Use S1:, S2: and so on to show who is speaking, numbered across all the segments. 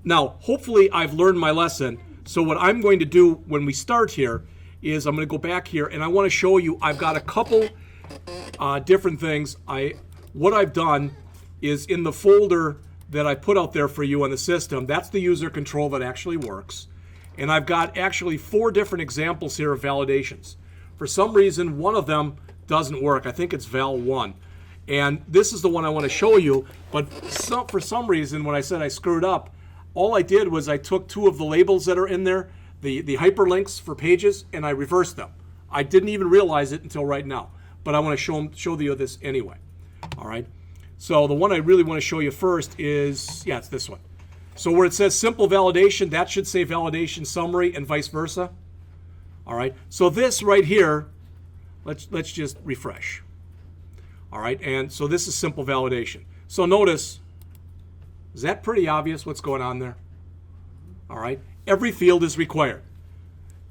S1: Now, hopefully I've learned my lesson. So what I'm going to do when we start here is I'm going to go back here and I want to show you I've got a couple different things. What I've done is in the folder that I put out there for you on the system, that's the user control that actually works. And I've got actually 4 different examples here of validations. For some reason, one of them doesn't work. I think it's val1. And this is the one I want to show you. But for some reason, when I said I screwed up, all I did was I took 2 of the labels that are in there, the hyperlinks for pages, and I reversed them. I didn't even realize it until right now. But I want to show you this anyway. All right. So the one I really want to show you first is, it's this one. So where it says simple validation, that should say validation summary and vice versa. All right. So this right here, let's just refresh. All right. And so this is simple validation. So notice, is that pretty obvious what's going on there? All right. Every field is required.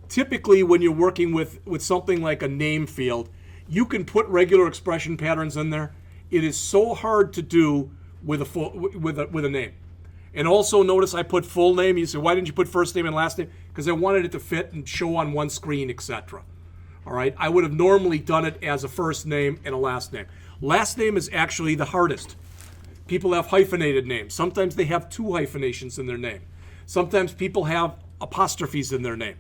S1: Typically, when you're working with something like a name field, you can put regular expression patterns in there. It is so hard to do with a name. And also notice I put full name. You say, why didn't you put first name and last name? Because I wanted it to fit and show on one screen, etc. All right. I would have normally done it as a first name and a last name. Last name is actually the hardest. People have hyphenated names. Sometimes they have 2 hyphenations in their name. Sometimes people have apostrophes in their name.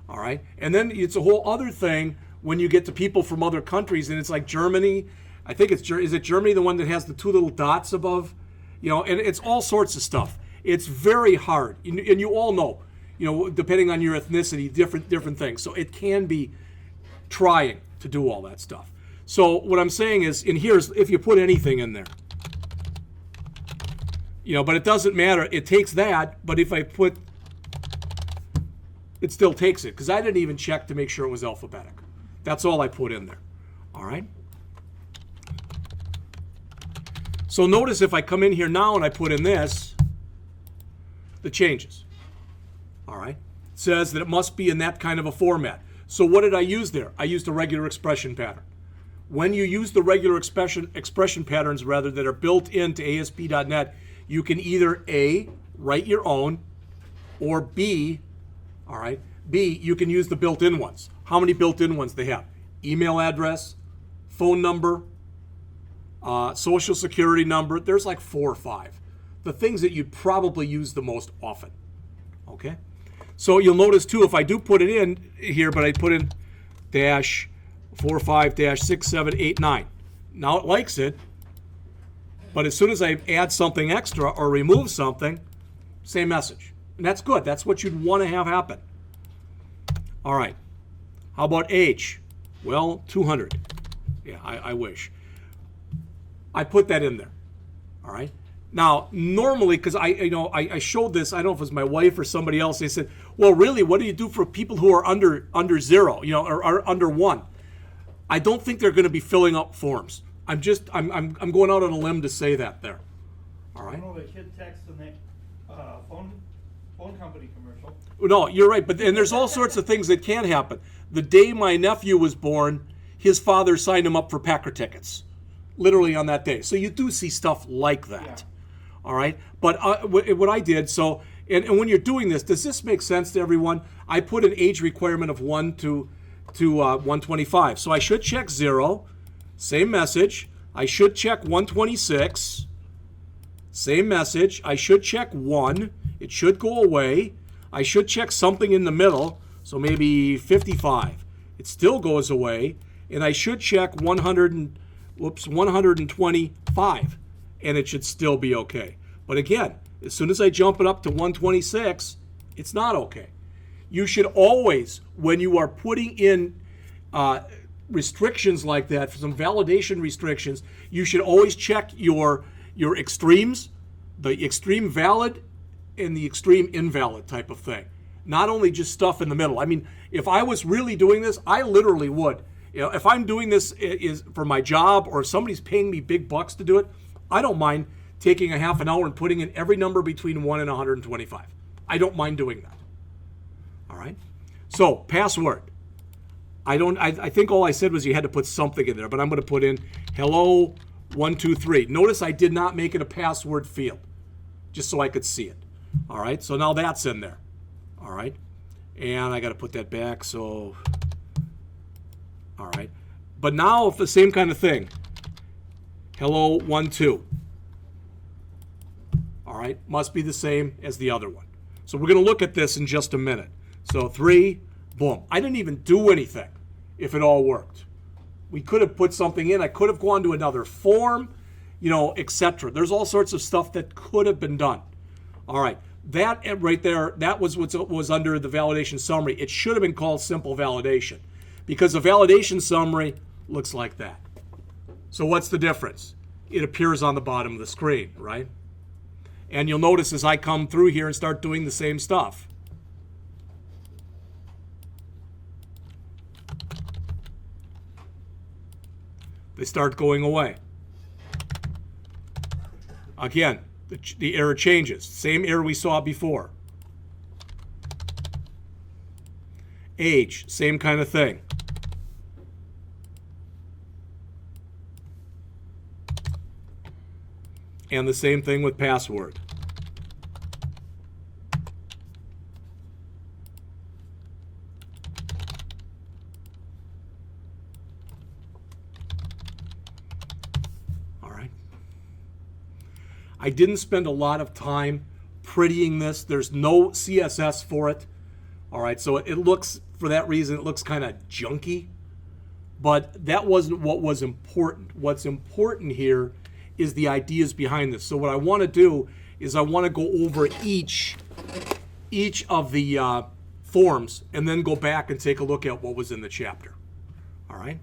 S1: All right. And then it's a whole other thing when you get to people from other countries, and it's like Germany. I think is it Germany, the one that has the 2 little dots above? And it's all sorts of stuff. It's very hard. And you all know, depending on your ethnicity, different things. So it can be trying to do all that stuff. So what I'm saying is, in here's if you put anything in there, but it doesn't matter. It takes that, but if I put, it still takes it, because I didn't even check to make sure it was alphabetic. That's all I put in there. All right? So notice if I come in here now and I put in this, the changes. All right? It says that it must be in that kind of a format. So what did I use there? I used a regular expression pattern. When you use the regular expression patterns rather that are built into ASP.NET, you can either A, write your own, or B, all right, B, you can use the built-in ones. How many built-in ones they have? Email address, phone number, social security number. There's like 4 or 5. The things that you'd probably use the most often. Okay? So you'll notice too, if I do put it in here, but I put in -45-6789. Now it likes it, but as soon as I add something extra or remove something, same message. And that's good. That's what you'd want to have happen. All right. How about H? Well, 200. Yeah, I wish. I put that in there. All right. Now, normally, because I showed this, I don't know if it was my wife or somebody else. They said, "Well, really, what do you do for people who are under 0, or are under 1?" I don't think they're going to be filling up forms. I'm going out on a limb to say that there. All right.
S2: The kid texts in that phone company commercial.
S1: No, you're right, and there's all sorts of things that can happen. The day my nephew was born, his father signed him up for Packer tickets, literally on that day. So you do see stuff like that. Yeah. All right, but what I did, so and when you're doing this, does this make sense to everyone? I put an age requirement of 1 to 125, so I should check 0. Same message. I should check 126. Same message. I should check 1. It should go away. I should check something in the middle, so maybe 55. It still goes away. And I should check 125, and it should still be okay. But again, as soon as I jump it up to 126, it's not okay. You should always, when you are putting in restrictions like that, for some validation restrictions, you should always check your extremes, the extreme valid and the extreme invalid type of thing. Not only just stuff in the middle. I mean, if I was really doing this, I literally would. If I'm doing this is for my job, or if somebody's paying me big bucks to do it, I don't mind taking a half an hour and putting in every number between 1 and 125. I don't mind doing that. All right? So, password. I think all I said was you had to put something in there, but I'm going to put in hello123. Notice I did not make it a password field, just so I could see it. All right, so now that's in there. All right, and I got to put that back, so, all right. But now if the same kind of thing, hello 1, 2. All right, must be the same as the other one. So we're going to look at this in just a minute. So 3, boom. I didn't even do anything if it all worked. We could have put something in. I could have gone to another form, etc. There's all sorts of stuff that could have been done. All right, that right there, that was what was under the validation summary. It should have been called simple validation because the validation summary looks like that. So what's the difference? It appears on the bottom of the screen, right? And you'll notice as I come through here and start doing the same stuff. They start going away. Again, the error changes. Same error we saw before. Age, same kind of thing. And the same thing with password. All right. I didn't spend a lot of time prettying this. There's no CSS for it. All right, so it looks, for that reason, it looks kind of junky. But that wasn't what was important. What's important here is the ideas behind this. So what I want to do is I want to go over each of the forms and then go back and take a look at what was in the chapter. All right?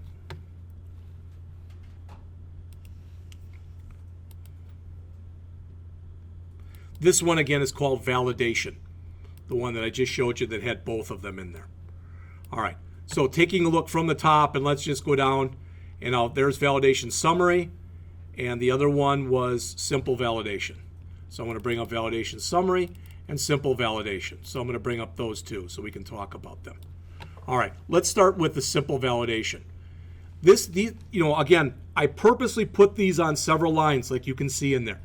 S1: This one, again, is called validation, the one that I just showed you that had both of them in there. All right, so taking a look from the top, and let's just go down, and there's validation summary, and the other one was simple validation. So I'm going to bring up validation summary and simple validation. So I'm going to bring up those two so we can talk about them. All right, let's start with the simple validation. Again, I purposely put these on several lines like you can see in there,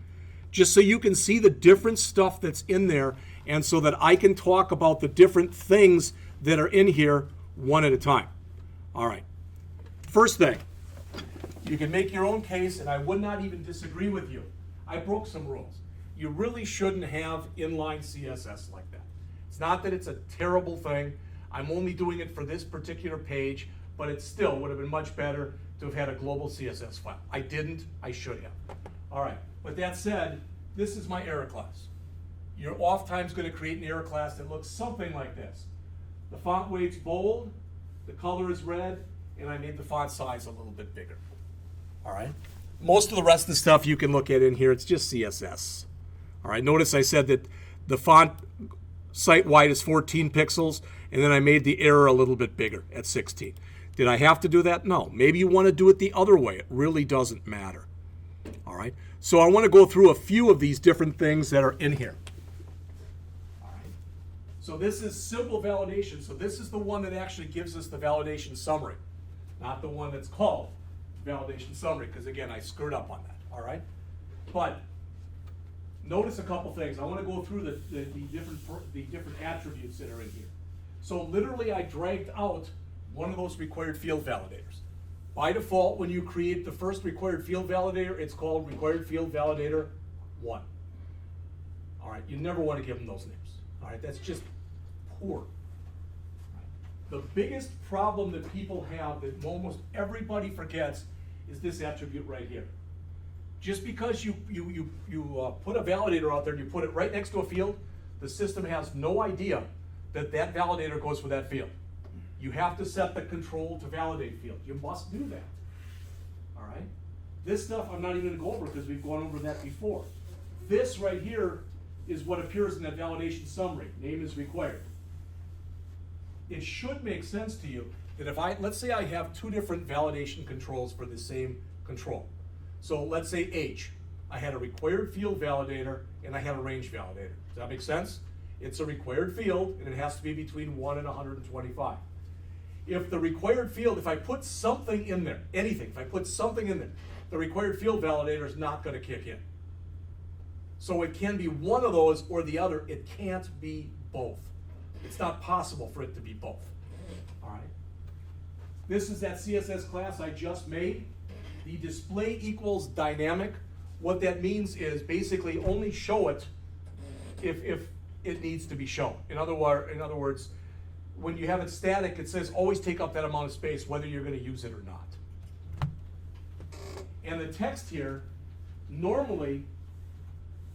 S1: just so you can see the different stuff that's in there and so that I can talk about the different things that are in here one at a time. All right, first thing, you can make your own case, and I would not even disagree with you. I broke some rules. You really shouldn't have inline CSS like that. It's not that it's a terrible thing. I'm only doing it for this particular page, but it still would have been much better to have had a global CSS file. I didn't, I should have. All right, with that said, this is my error class. You're oftentimes going to create an error class that looks something like this. The font weight's bold, the color is red, and I made the font size a little bit bigger. All right. Most of the rest of the stuff you can look at in here, it's just CSS. All right. Notice I said that the font site wide is 14 pixels, and then I made the error a little bit bigger at 16. Did I have to do that? No. Maybe you want to do it the other way. It really doesn't matter. All right. So I want to go through a few of these different things that are in here. All right. So this is simple validation. So this is the one that actually gives us the validation summary, not the one that's called validation summary, because again, I screwed up on that. All right. But notice a couple things. I want to go through the different attributes that are in here. So literally, I dragged out one of those required field validators. By default, when you create the first required field validator, it's called required field validator 1. All right, you never want to give them those names. All right, that's just poor. The biggest problem that people have that almost everybody forgets is this attribute right here. Just because you put a validator out there and you put it right next to a field, the system has no idea that that validator goes for that field. You have to set the control to validate field. You must do that. All right? This stuff I'm not even going to go over because we've gone over that before. This right here is what appears in that validation summary. Name is required. It should make sense to you that if let's say I have two different validation controls for the same control. So let's say H. I had a required field validator and I had a range validator. Does that make sense? It's a required field and it has to be between 1 and 125. If the required field, if I put something in there, anything, if I put something in there, the required field validator is not going to kick in. So it can be one of those or the other. It can't be both. It's not possible for it to be both. All right. This is that CSS class I just made. The display equals dynamic. What that means is basically only show it if it needs to be shown. In other words, when you have it static, it says always take up that amount of space, whether you're going to use it or not. And the text here, normally,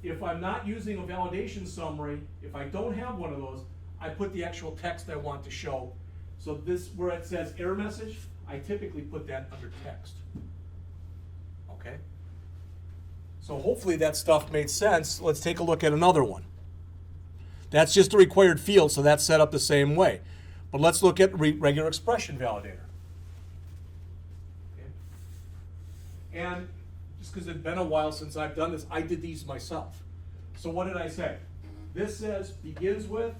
S1: if I'm not using a validation summary, if I don't have one of those, I put the actual text I want to show. So this, where it says error message, I typically put that under text. Okay? So hopefully that stuff made sense. Let's take a look at another one. That's just a required field, so that's set up the same way. But let's look at regular expression validator. Okay. And just because it's been a while since I've done this, I did these myself. So what did I say? This says begins with,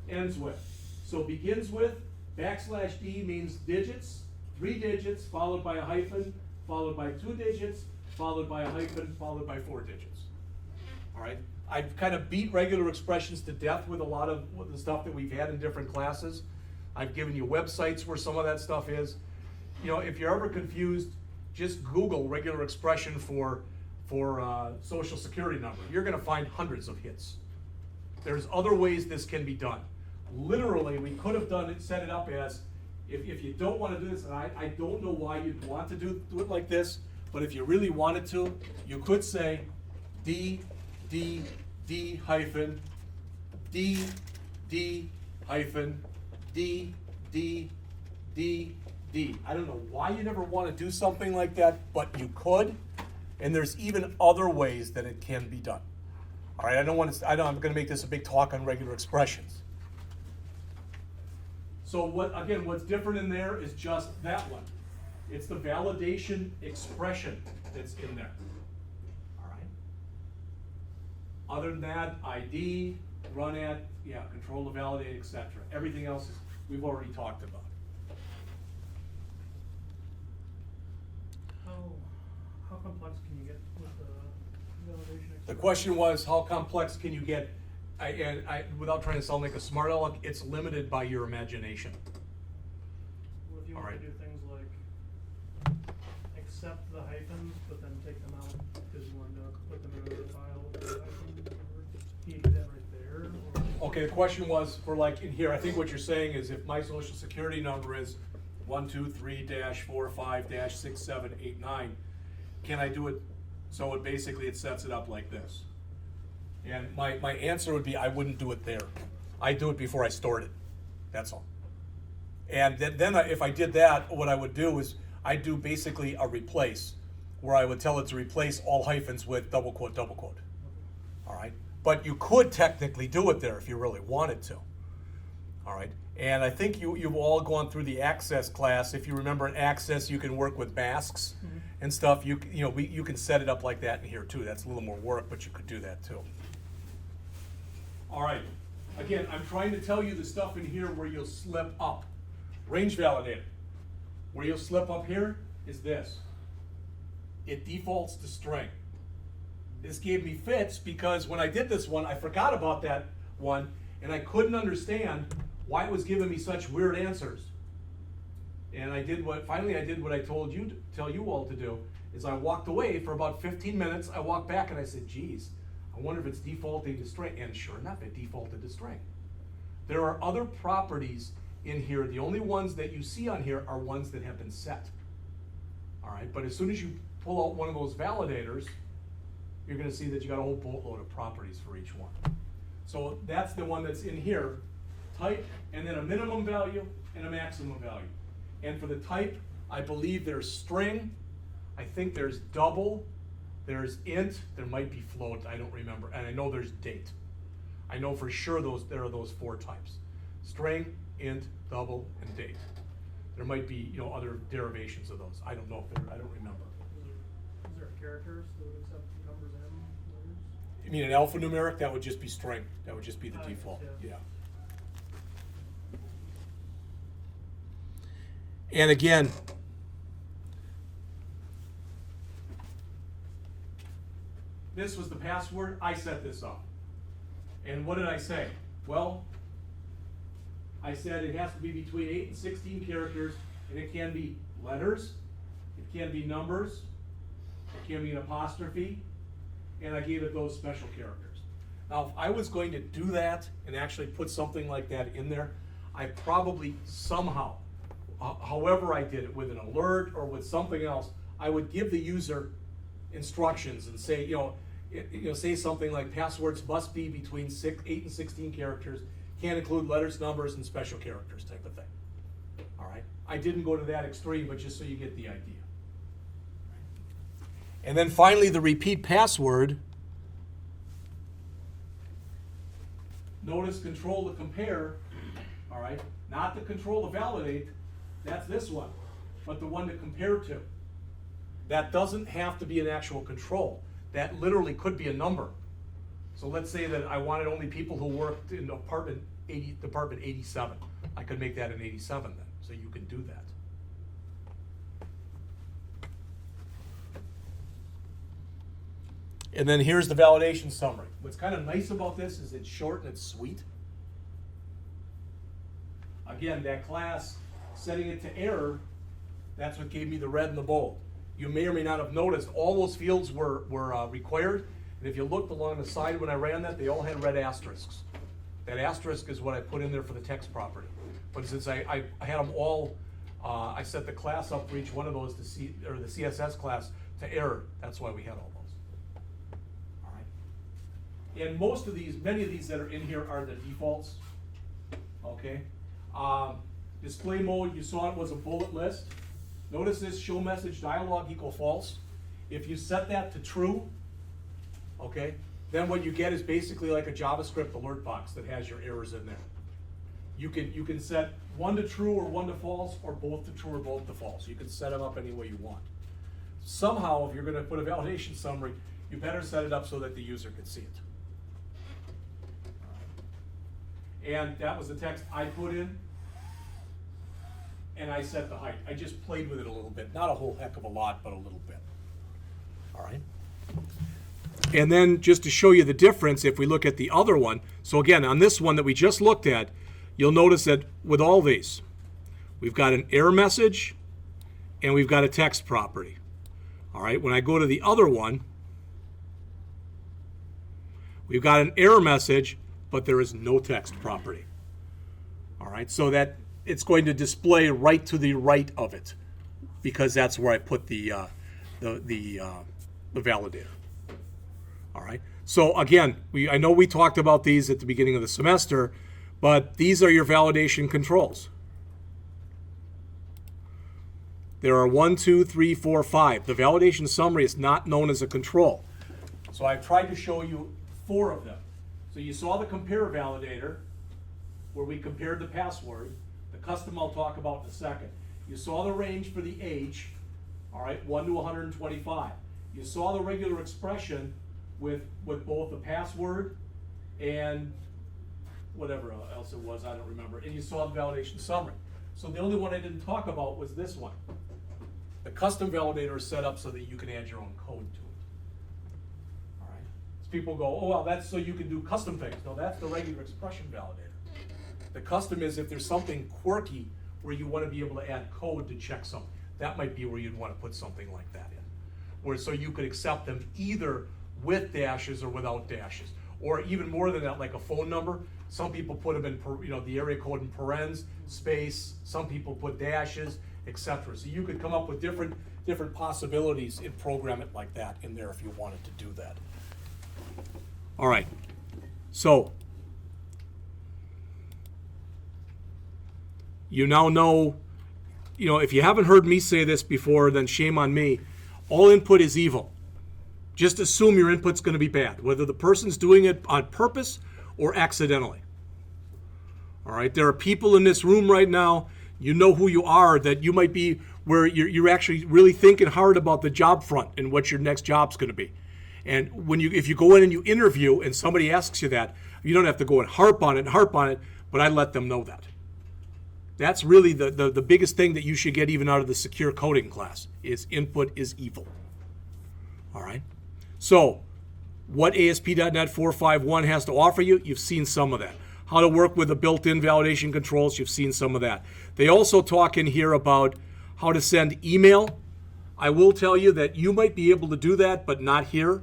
S1: ends with. So begins with, \D means digits, 3 digits, followed by a hyphen, followed by 2 digits, followed by a hyphen, followed by 4 digits. All right? I've kind of beat regular expressions to death with a lot of the stuff that we've had in different classes. I've given you websites where some of that stuff is. You know, if you're ever confused, just Google regular expression for social security number. You're going to find hundreds of hits. There's other ways this can be done. Literally, we could have done it, set it up as, if you don't want to do this, and I don't know why you'd want to do it like this, but if you really wanted to, you could say D hyphen, D hyphen, D. I don't know why you never want to do something like that, but you could, and there's even other ways that it can be done. All right, I'm going to make this a big talk on regular expressions. So what's different in there is just that one. It's the validation expression that's in there. All right. Other than that, ID, run at, control to validate, etc. Everything else we've already talked about.
S2: How complex can you get with the validation expression?
S1: The question was, how complex can you get? Without trying to sound like a smart aleck, it's limited by your imagination.
S2: Well, if you want to do things like accept the hyphens, but then take them out because you want to put them in another file with the hyphens, can you do that right there? Or?
S1: Okay, the question was for like in here, I think what you're saying is if my social security number is 123-45-6789, can I do it so it basically it sets it up like this? And my answer would be I wouldn't do it there. I do it before I stored it. That's all. And then if I did that, what I would do is I'd do basically a replace, where I would tell it to replace all hyphens with double quote, double quote. All right? But you could technically do it there if you really wanted to. All right? And I think you've all gone through the Access class. If you remember in Access, you can work with masks and stuff. You can set it up like that in here too. That's a little more work, but you could do that too. All right. Again, I'm trying to tell you the stuff in here where you'll slip up. Range validator. Where you'll slip up here is this. It defaults to string. This gave me fits because when I did this one, I forgot about that one, and I couldn't understand why it was giving me such weird answers. And finally I did what I tell you all to do, is I walked away for about 15 minutes. I walked back and I said, geez, I wonder if it's defaulting to string. And sure enough, it defaulted to string. There are other properties in here. The only ones that you see on here are ones that have been set. All right, but as soon as you pull out one of those validators, you're going to see that you got a whole boatload of properties for each one. So that's the one that's in here, type, and then a minimum value and a maximum value. And for the type, I believe there's string, I think there's double, there's int, there might be float, I don't remember, and I know there's date. I know for sure there are those 4 types. String, int, double, and date. There might be other derivations of those. I don't know if I don't remember.
S2: Is there characters that would accept numbers and letters?
S1: You mean an alphanumeric? That would just be string. That would just be the default. Yeah. And again, this was the password. I set this up. And what did I say? Well, I said it has to be between 8 and 16 characters, and it can be letters, it can be numbers, it can be an apostrophe, and I gave it those special characters. Now, if I was going to do that and actually put something like that in there, I probably somehow, however I did it, with an alert or with something else, I would give the user instructions and say, say something like passwords must be between 8 and 16 characters, can't include letters, numbers, and special characters type of thing. All right. I didn't go to that extreme, but just so you get the idea. And then finally, the repeat password. Notice control to compare, all right, not the control to validate, that's this one, but the one to compare to. That doesn't have to be an actual control. That literally could be a number. So let's say that I wanted only people who worked in department 87. I could make that an 87 then, so you can do that. And then here's the validation summary. What's kind of nice about this is it's short and it's sweet. Again, that class, setting it to error, that's what gave me the red and the bold. You may or may not have noticed all those fields were required. And if you looked along the side when I ran that, they all had red asterisks. That asterisk is what I put in there for the text property. But since I had them all, I set the class up for each one of those to see, or the CSS class to error. That's why we had all those. And many of these that are in here are the defaults, okay? Display mode, you saw it was a bullet list. Notice this, show message dialog equal false. If you set that to true, okay, then what you get is basically like a JavaScript alert box that has your errors in there. You can set one to true or one to false, or both to true or both to false. You can set them up any way you want. Somehow, if you're gonna put a validation summary, you better set it up so that the user can see it. And that was the text I put in, and I set the height. I just played with it a little bit. Not a whole heck of a lot, but a little bit. All right. And then just to show you the difference, if we look at the other one, so again, on this one that we just looked at, you'll notice that with all these, we've got an error message, and we've got a text property. All right, when I go to the other one, we've got an error message, but there is no text property. All right, so that it's going to display right to the right of it, because that's where I put the validator. All right, so again, I know we talked about these at the beginning of the semester, but these are your validation controls. There are 1, 2, 3, 4, 5. The validation summary is not known as a control. So I've tried to show you 4 of them. So you saw the compare validator, where we compared the password. The custom I'll talk about in a second. You saw the range for the age, all right, 1 to 125. You saw the regular expression with both the password and whatever else it was, I don't remember. And you saw the validation summary. So the only one I didn't talk about was this one. The custom validator is set up so that you can add your own code to it. All right. So people go, oh, well, that's so you can do custom things. No, that's the regular expression validator. The custom is if there's something quirky where you want to be able to add code to check something. That might be where you'd want to put something like that in. Where so you could accept them either with dashes or without dashes. Or even more than that, like a phone number. Some people put them in, the area code in parens, space. Some people put dashes, etc. So you could come up with different possibilities and program it like that in there if you wanted to do that. All right. So you now know, if you haven't heard me say this before, then shame on me. All input is evil. Just assume your input's going to be bad, whether the person's doing it on purpose or accidentally. All right, there are people in this room right now, you know who you are, that you might be where you're actually really thinking hard about the job front and what your next job's going to be. And if you go in and you interview and somebody asks you that, you don't have to go and harp on it, but I let them know that. That's really the biggest thing that you should get even out of the secure coding class is input is evil. All right. So what ASP.NET 4.5.1 has to offer you, you've seen some of that. How to work with the built-in validation controls, you've seen some of that. They also talk in here about how to send email. I will tell you that you might be able to do that, but not here,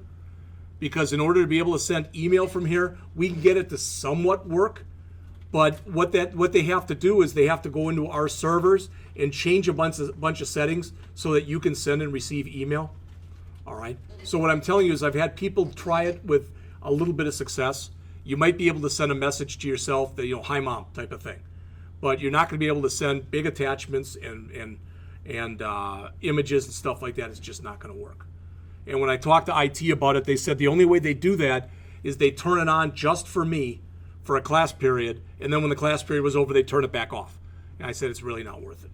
S1: because in order to be able to send email from here, we can get it to somewhat work. But what they have to do is they have to go into our servers and change a bunch of settings so that you can send and receive email. All right. So what I'm telling you is I've had people try it with a little bit of success. You might be able to send a message to yourself that, hi mom type of thing, but you're not going to be able to send big attachments and images and stuff like that. It's just not going to work. And when I talked to IT about it, they said the only way they do that is they turn it on just for me for a class period, and then when the class period was over, they turn it back off. And I said it's really not worth it.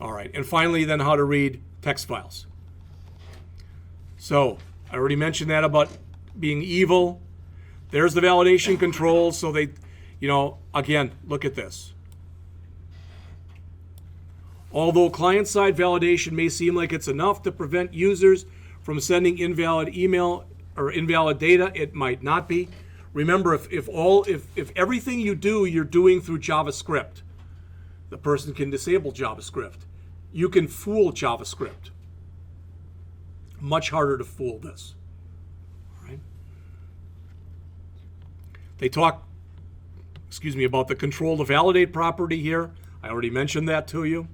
S1: All right, and finally then how to read text files. So I already mentioned that about being evil. There's the validation controls, so they, again, look at this. Although client-side validation may seem like it's enough to prevent users from sending invalid email or invalid data, it might not be. Remember, if everything you do, you're doing through JavaScript, the person can disable JavaScript. You can fool JavaScript. Much harder to fool this. All right. They talk, about the control to validate property here. I already mentioned that to you.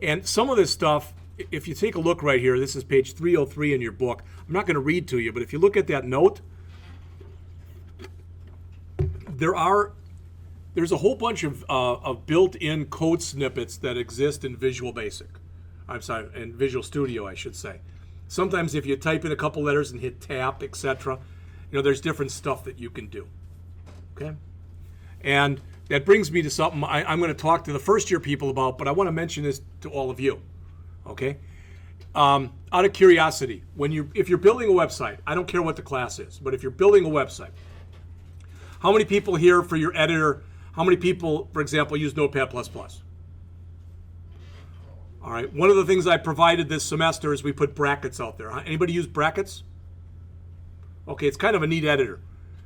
S1: And some of this stuff, if you take a look right here, this is page 303 in your book. I'm not going to read to you, but if you look at that note, there's a whole bunch of built-in code snippets that exist in Visual Basic. I'm sorry, in Visual Studio, I should say. Sometimes if you type in a couple letters and hit tab, etc., there's different stuff that you can do. Okay? And that brings me to something I'm going to talk to the first-year people about, but I want to mention this to all of you. Okay? Out of curiosity, if you're building a website, I don't care what the class is, but if you're building a website, how many people here for your editor, how many people, for example, use Notepad++? All right, one of the things I provided this semester is we put brackets out there. Anybody use brackets? Okay, it's kind of a neat editor.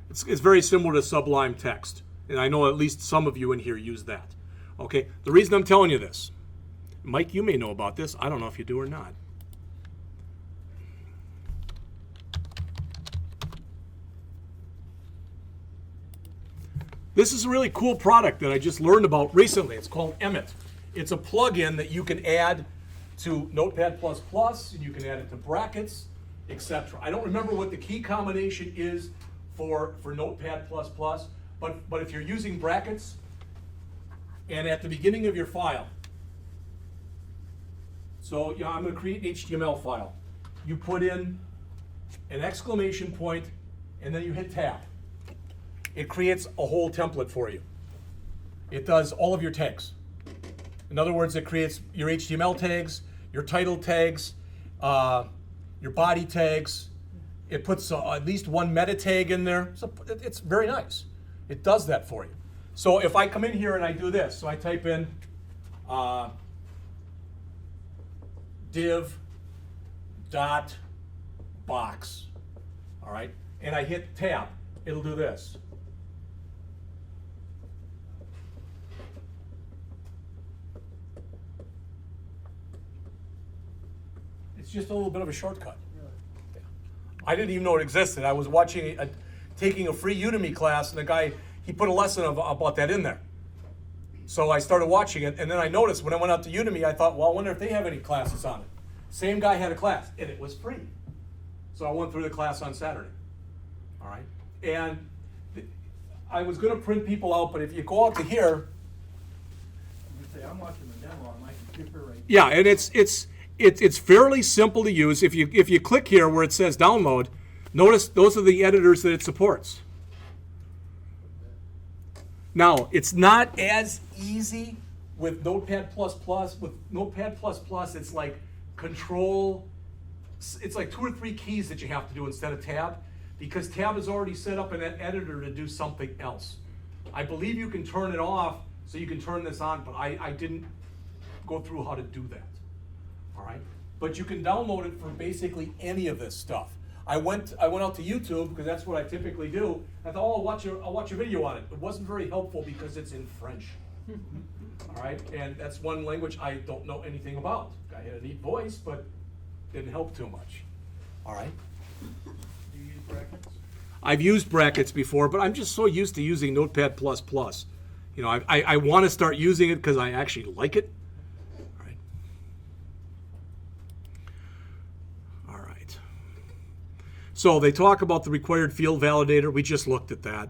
S1: It's very similar to Sublime Text, and I know at least some of you in here use that. Okay, the reason I'm telling you this, Mike, you may know about this. I don't know if you do or not. This is a really cool product that I just learned about recently. It's called Emmet. It's a plugin that you can add to Notepad++, and you can add it to brackets, etc. I don't remember what the key combination is for Notepad++, but if you're using brackets, and at the beginning of your file, so I'm going to create an HTML file. You put in an exclamation point, and then you hit tab. It creates a whole template for you. It does all of your tags. In other words, it creates your HTML tags, your title tags, your body tags. It puts at least one meta tag in there. So it's very nice. It does that for you. So if I come in here and I do this, so I type in div dot box, all right, and I hit tab, it'll do this. It's just a little bit of a shortcut. Yeah. I didn't even know it existed. I was watching, taking a free Udemy class, and the guy, he put a lesson about that in there. So I started watching it, and then I noticed when I went out to Udemy, I thought, well, I wonder if they have any classes on it. Same guy had a class, and it was free. So I went through the class on Saturday. All right? And I was going to print people out, but if you go out to here.
S2: You say, I'm watching the demo on my computer right now.
S1: Yeah, and it's fairly simple to use. If you click here where it says download, notice those are the editors that it supports. Now, it's not as easy with Notepad++. With Notepad++, it's like control. It's like 2 or 3 keys that you have to do instead of tab, because tab is already set up in that editor to do something else. I believe you can turn it off so you can turn this on, but I didn't go through how to do that. All right? but you can download it from basically any of this stuff. I went out to YouTube because that's what I typically do. I thought, oh, I'll watch a video on it. It wasn't very helpful because it's in French. All right, and that's one language I don't know anything about. Guy had a neat voice, but didn't help too much. All right.
S2: Do you use brackets?
S1: I've used brackets before, but I'm just so used to using Notepad++. You know, I want to start using it because I actually like it. All right. All right. So they talk about the required field validator. We just looked at that.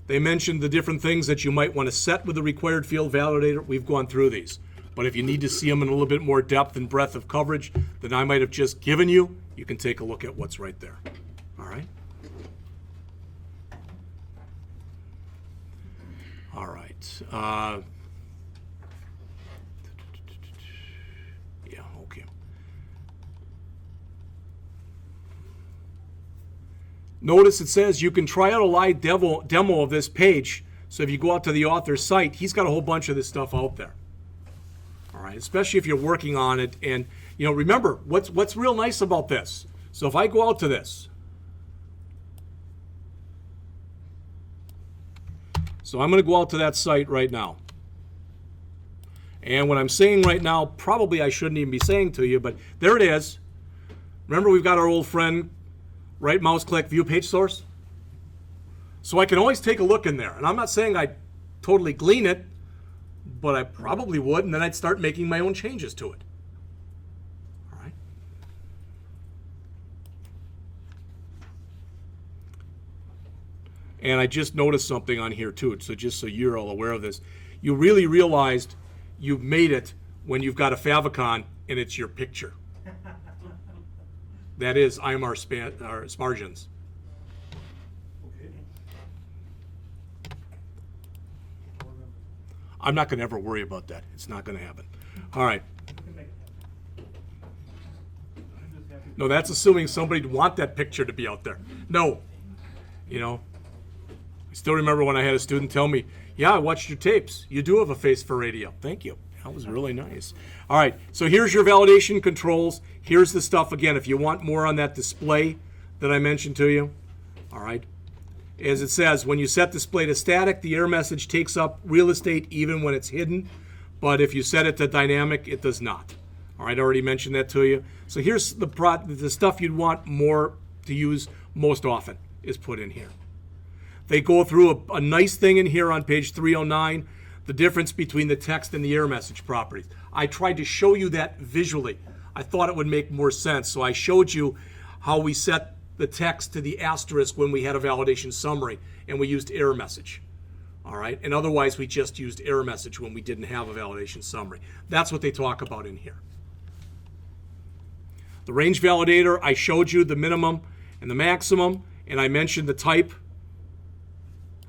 S1: They mentioned the different things that you might want to set with the required field validator. We've gone through these. But if you need to see them in a little bit more depth and breadth of coverage than I might have just given you, you can take a look at what's right there. All right? All right. Yeah, okay. Notice it says you can try out a live demo of this page. So if you go out to the author's site, he's got a whole bunch of this stuff out there. All right, especially if you're working on it. And, you know, remember, what's real nice about this? So if I go out to this, so I'm going to go out to that site right now. And what I'm saying right now, probably I shouldn't even be saying to you, but there it is. Remember, we've got our old friend, right mouse click, view page source. So I can always take a look in there. And I'm not saying I totally glean it, but I probably would, and then I'd start making my own changes to it. All right. And I just noticed something on here too, so just so you're all aware of this. You really realized you've made it when you've got a favicon and it's your picture. That is Imar Spargens. I'm not going to ever worry about that. It's not going to happen. All right. No, that's assuming somebody'd want that picture to be out there. No. You know, I still remember when I had a student tell me, yeah, I watched your tapes. You do have a face for radio. Thank you. That was really nice. All right, so here's your validation controls. Here's the stuff, again, if you want more on that display that I mentioned to you. All right. As it says, when you set display to static, the error message takes up real estate even when it's hidden. But if you set it to dynamic, it does not. All right, I already mentioned that to you. So here's the stuff you'd want more to use most often is put in here. They go through a nice thing in here on page 309, the difference between the text and the error message properties. I tried to show you that visually. I thought it would make more sense. So I showed you how we set the text to the asterisk when we had a validation summary and we used error message. All right, and otherwise we just used error message when we didn't have a validation summary. That's what they talk about in here. The range validator, I showed you the minimum and the maximum, and I mentioned the type.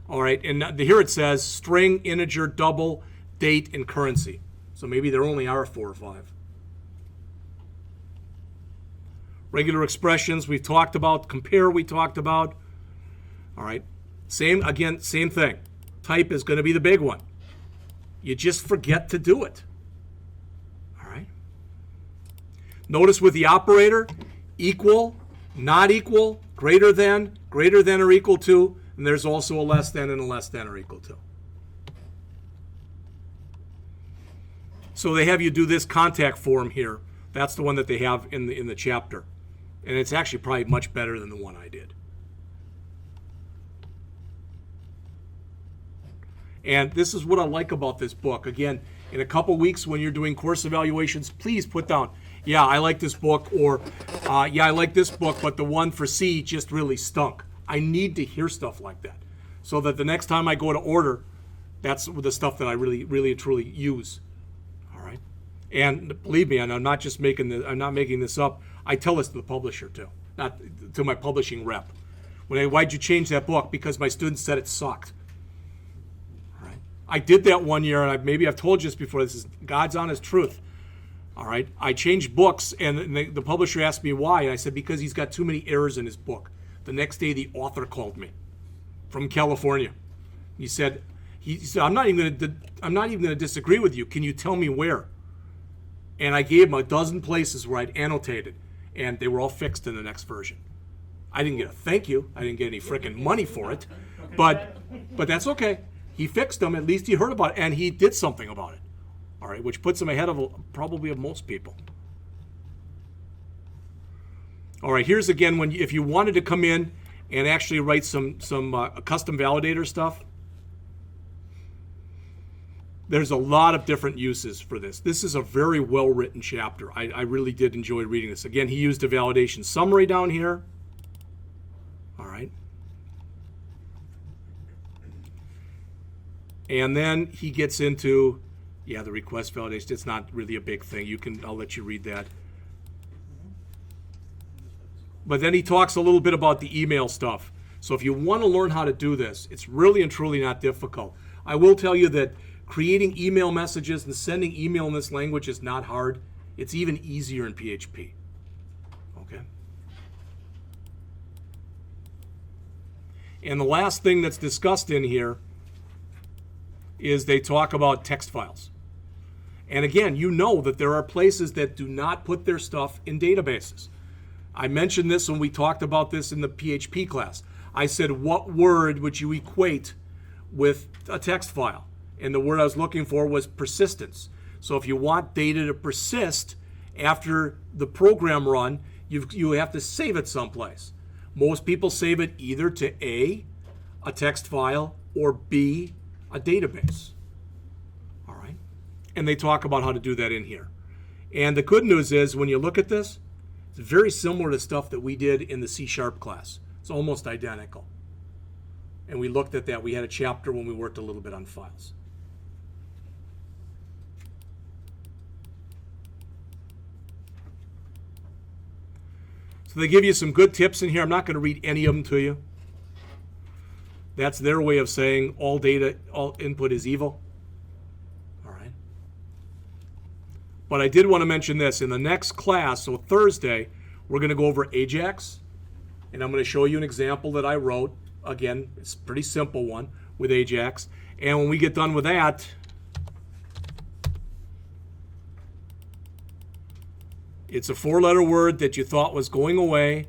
S1: All right, and here it says string, integer, double, date, and currency. So maybe there only are 4 or 5. Regular expressions we've talked about. Compare we talked about. All right. Same thing. Type is going to be the big one. You just forget to do it. All right. Notice with the operator, equal, not equal, greater than or equal to, and there's also a less than and a less than or equal to. So they have you do this contact form here. That's the one that they have in the chapter. And it's actually probably much better than the one I did. And this is what I like about this book. Again, in a couple weeks when you're doing course evaluations, please put down, yeah, I like this book, or yeah, I like this book, but the one for C just really stunk. I need to hear stuff like that so that the next time I go to order, that's the stuff that I really, really, truly use. All right? And believe me, and I'm not making this up. I tell this to the publisher too, not to my publishing rep. Why'd you change that book? Because my students said it sucked. All right. I did that one year, and maybe I've told you this before. This is God's honest truth. All right. I changed books, and the publisher asked me why, and I said because he's got too many errors in his book. The next day, the author called me from California. He said, I'm not even going to disagree with you. Can you tell me where? And I gave him a dozen places where I'd annotated, and they were all fixed in the next version. I didn't get a thank you. I didn't get any freaking money for it, but that's okay. He fixed them. At least he heard about it, and he did something about it. All right, which puts him ahead of probably of most people. All right, here's again when if you wanted to come in and actually write some custom validator stuff. There's a lot of different uses for this. This is a very well-written chapter. I really did enjoy reading this. Again, he used a validation summary down here. All right. And then he gets into, the request validation. It's not really a big thing. I'll let you read that. But then he talks a little bit about the email stuff. So if you want to learn how to do this, it's really and truly not difficult. I will tell you that creating email messages and sending email in this language is not hard. It's even easier in PHP. Okay? And the last thing that's discussed in here is they talk about text files. And again, you know that there are places that do not put their stuff in databases. I mentioned this when we talked about this in the PHP class. I said, what word would you equate with a text file? And the word I was looking for was persistence. So if you want data to persist after the program run, you have to save it someplace. Most people save it either to A, a text file, or B, a database. All right? And they talk about how to do that in here. And the good news is when you look at this, it's very similar to stuff that we did in the C# class. It's almost identical. And we looked at that. We had a chapter when we worked a little bit on files. So they give you some good tips in here. I'm not going to read any of them to you. That's their way of saying all data, all input is evil. All right. But I did want to mention this. In the next class, so Thursday, we're going to go over Ajax. And I'm going to show you an example that I wrote. Again, it's a pretty simple one with Ajax. And when we get done with that, it's a 4-letter word that you thought was going away.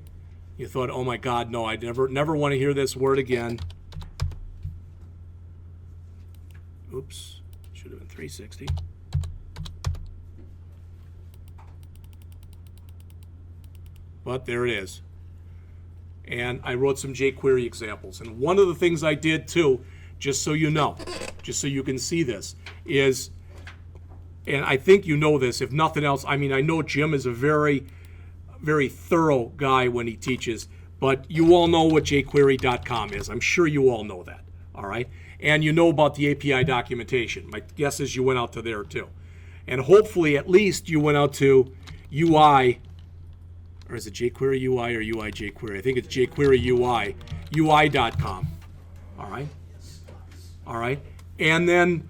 S1: You thought, oh my God, no, I never want to hear this word again. Oops, should have been 360. But there it is. And I wrote some jQuery examples. And one of the things I did too, just so you know, just so you can see this, is, and I think you know this, if nothing else, I mean, I know Jim is a very, very thorough guy when he teaches, but you all know what jQuery.com is. I'm sure you all know that, all right? And you know about the API documentation. My guess is you went out to there too. And hopefully at least you went out to UI, or is it jQuery UI or UI jQuery? I think it's jQuery UI, UI.com, all right? All right, and then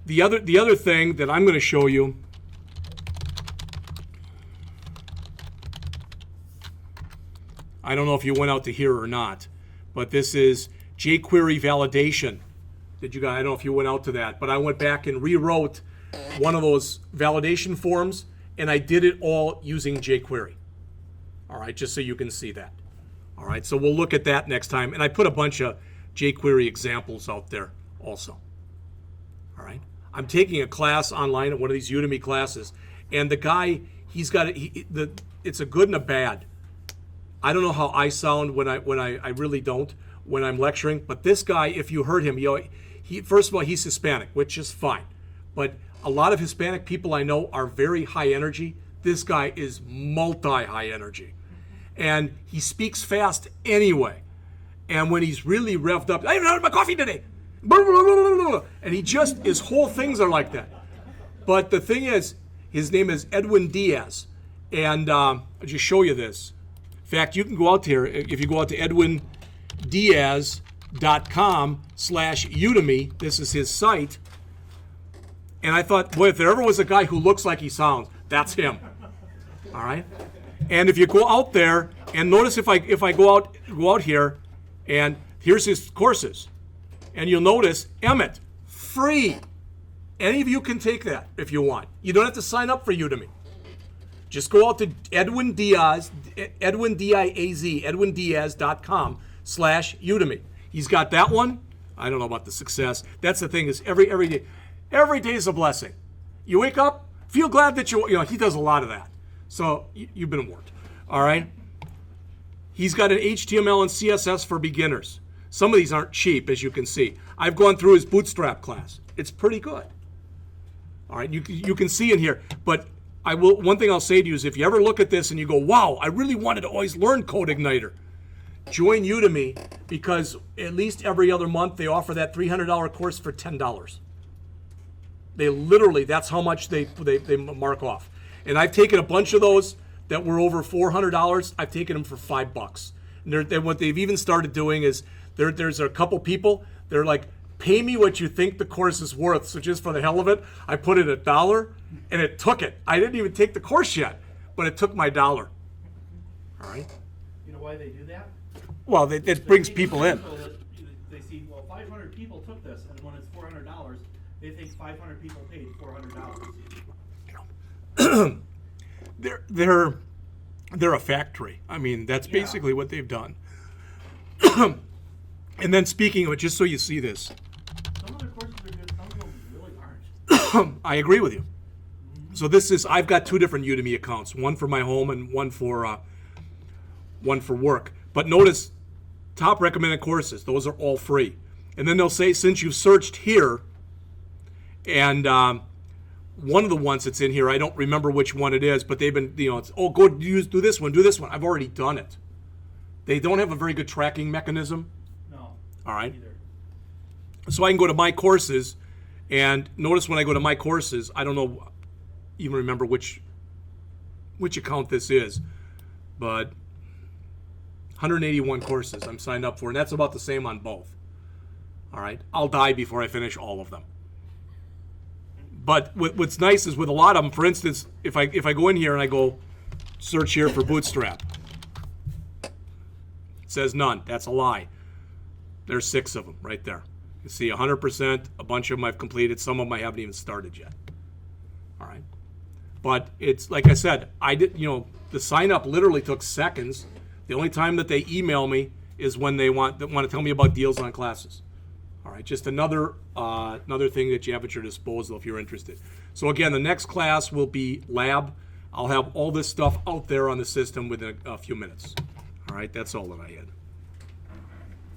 S1: the other thing that I'm going to show you, I don't know if you went out to here or not, but this is jQuery validation. I don't know if you went out to that, but I went back and rewrote one of those validation forms, and I did it all using jQuery. All right, just so you can see that. All right, so we'll look at that next time, and I put a bunch of jQuery examples out there also. All right. I'm taking a class online at one of these Udemy classes, and the guy, he's got it's a good and a bad. I don't know how I sound when I really don't when I'm lecturing, but this guy, if you heard him, he first of all, he's Hispanic, which is fine. But a lot of Hispanic people I know are very high energy. This guy is multi-high energy. And he speaks fast anyway. And when he's really revved up, I haven't had my coffee today. And his whole things are like that. But the thing is, his name is Edwin Diaz. And I'll just show you this. In fact, you can go out here, if you go out to edwindiaz.com/Udemy, this is his site. And I thought, boy, if there ever was a guy who looks like he sounds, that's him. All right? And if you go out there, and notice if I go out here, and here's his courses. And you'll notice, Emmett, free. Any of you can take that if you want. You don't have to sign up for Udemy. Just go out to Edwin Diaz, edwindiaz.com/Udemy. He's got that one. I don't know about the success. That's the thing, is every day is a blessing. You wake up, feel glad that you know, he does a lot of that. So you've been warned. All right. He's got an HTML and CSS for beginners. Some of these aren't cheap, as you can see. I've gone through his Bootstrap class. It's pretty good. All right, you can see in here. But one thing I'll say to you is, if you ever look at this and you go, wow, I really wanted to always learn CodeIgniter, join Udemy, because at least every other month they offer that $300 course for $10. They literally, that's how much they mark off. And I've taken a bunch of those that were over $400. I've taken them for $5. And what they've even started doing is, there's a couple people, they're like, pay me what you think the course is worth. So just for the hell of it, I put in $1 and it took it. I didn't even take the course yet, but it took my $1. All right.
S2: You know why they do that?
S1: Well, it brings people in.
S2: So that they see, well, 500 people took this, and when it's $400, they think 500 people paid $400.
S1: They're a factory. I mean, that's basically what they've done. And then speaking of it, just so you see this,
S2: Some of their courses are good, some of them really aren't.
S1: I agree with you. So I've got 2 different Udemy accounts, one for my home and one for work. But notice, top recommended courses, those are all free. And then they'll say, since you've searched here, and one of the ones that's in here, I don't remember which one it is, but they've been, it's, go do this one. I've already done it. They don't have a very good tracking mechanism.
S2: No.
S1: All right.
S2: Either.
S1: So I can go to my courses, and notice when I go to my courses, I don't know, even remember which account this is, but 181 courses I'm signed up for, and that's about the same on both. All right. I'll die before I finish all of them. But what's nice is with a lot of them, for instance, if I go in here and I go search here for Bootstrap, it says none. That's a lie. There's 6 of them right there. You see 100%. A bunch of them I've completed. Some of them I haven't even started yet. All right. But it's like I said, the sign up literally took seconds. The only time that they email me is when they want to tell me about deals on classes. All right, just another thing that you have at your disposal if you're interested. So again, the next class will be lab. I'll have all this stuff out there on the system within a few minutes. All right, that's all that I had.